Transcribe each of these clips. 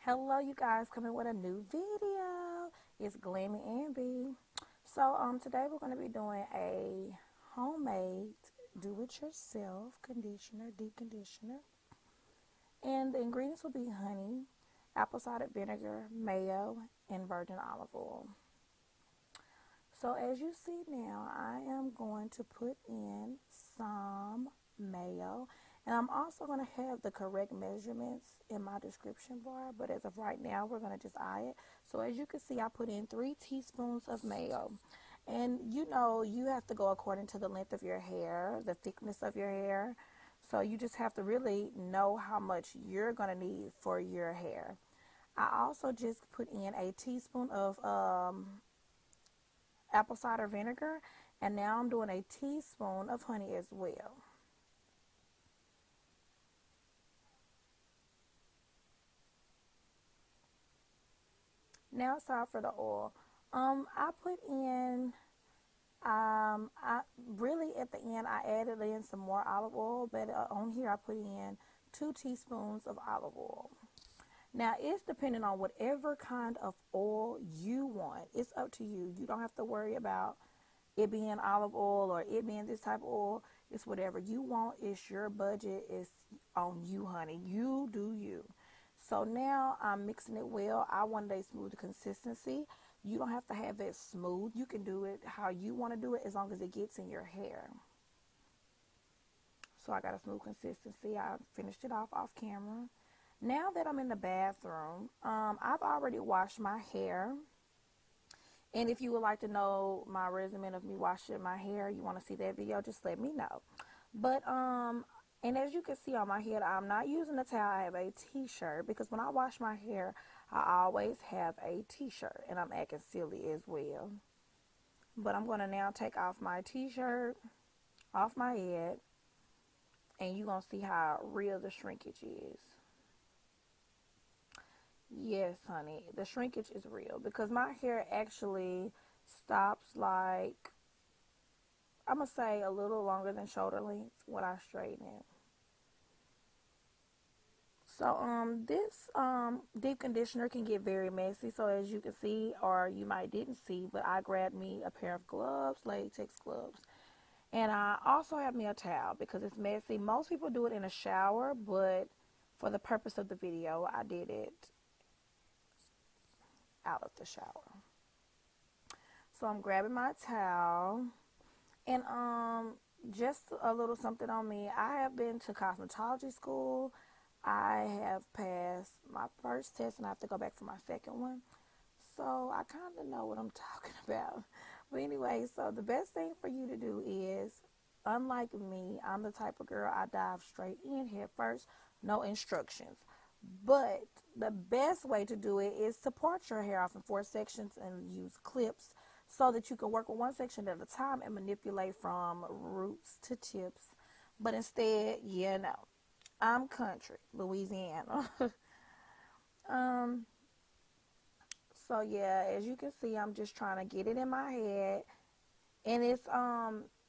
Hello, you guys, coming with a new video. It's Glammy and B. So today we're going to be doing a homemade do-it-yourself conditioner, deep conditioner. And the ingredients will be honey, apple cider vinegar, mayo, and virgin olive oil. So as you see now, I am going to put in some mayo. And I'm also going to have the correct measurements in my description bar. But as of right now, we're going to just eye it. So as you can see, I put in 3 teaspoons of mayo. And you know, you have to go according to the length of your hair, the thickness of your hair. So you just have to really know how much you're going to need for your hair. I also just put in a teaspoon of apple cider vinegar. And now I'm doing a teaspoon of honey as well. Now it's time for the oil. I put in, I really at the end I added in some more olive oil, but on here I put in 2 teaspoons of olive oil. Now it's depending on whatever kind of oil you want. It's up to you. You don't have to worry about it being olive oil or it being this type of oil. It's whatever you want. It's your budget. It's on you, honey. You do you. So now I'm mixing it well. I want a smooth consistency. You don't have to have it smooth. You can do it how you want to do it as long as it gets in your hair. So I got a smooth consistency. I finished it off camera. Now that I'm in the bathroom, I've already washed my hair. And if you would like to know my regimen of me washing my hair, you want to see that video, just let me know. But and as you can see on my head, I'm not using a towel. I have a t-shirt because when I wash my hair, I always have a t-shirt, and I'm acting silly as well. But I'm going to now take off my t-shirt off my head, and you're going to see how real the shrinkage is. Yes, honey, the shrinkage is real because my hair actually stops like, I'm going to say a little longer than shoulder length when I straighten it. So this deep conditioner can get very messy. So as you can see, or you might didn't see, but I grabbed me a pair of gloves, latex gloves. And I also have me a towel because it's messy. Most people do it in a shower, but for the purpose of the video, I did it out of the shower. So I'm grabbing my towel. And just a little something on me. I have been to cosmetology school. I have passed my first test and I have to go back for my second one. So I kind of know what I'm talking about. But anyway, so the best thing for you to do is, unlike me, I'm the type of girl, I dive straight in head first, no instructions. But the best way to do it is to part your hair off in 4 sections and use clips so that you can work with one section at a time and manipulate from roots to tips. But instead, yeah, no. I'm country, Louisiana. um, so yeah, as you can see, I'm just trying to get it in my head. And it's,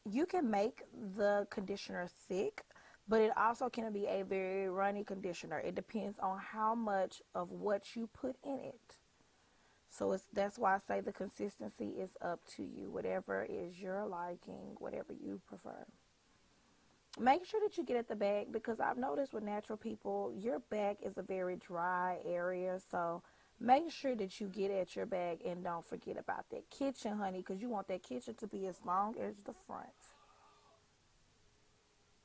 you can make the conditioner thick, but it also can be a very runny conditioner. It depends on how much of what you put in it. So that's why I say the consistency is up to you. Whatever is your liking, whatever you prefer. Make sure that you get at the back because I've noticed with natural people, your back is a very dry area. So make sure that you get at your back and don't forget about that kitchen, honey, because you want that kitchen to be as long as the front.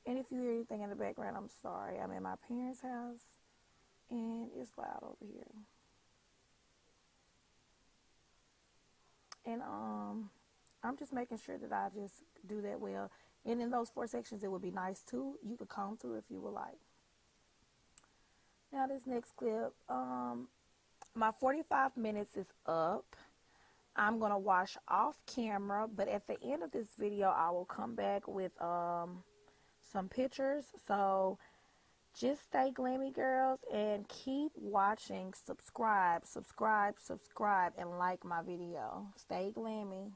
And if you hear anything in the background, I'm sorry. I'm in my parents' house and it's loud over here. And I'm just making sure that I just do that well. And in those 4 sections, it would be nice too. You could comb through if you would like. Now this next clip, my 45 minutes is up. I'm going to wash off camera, but at the end of this video, I will come back with some pictures. So just stay glammy, girls, and keep watching. Subscribe, and like my video. Stay glammy.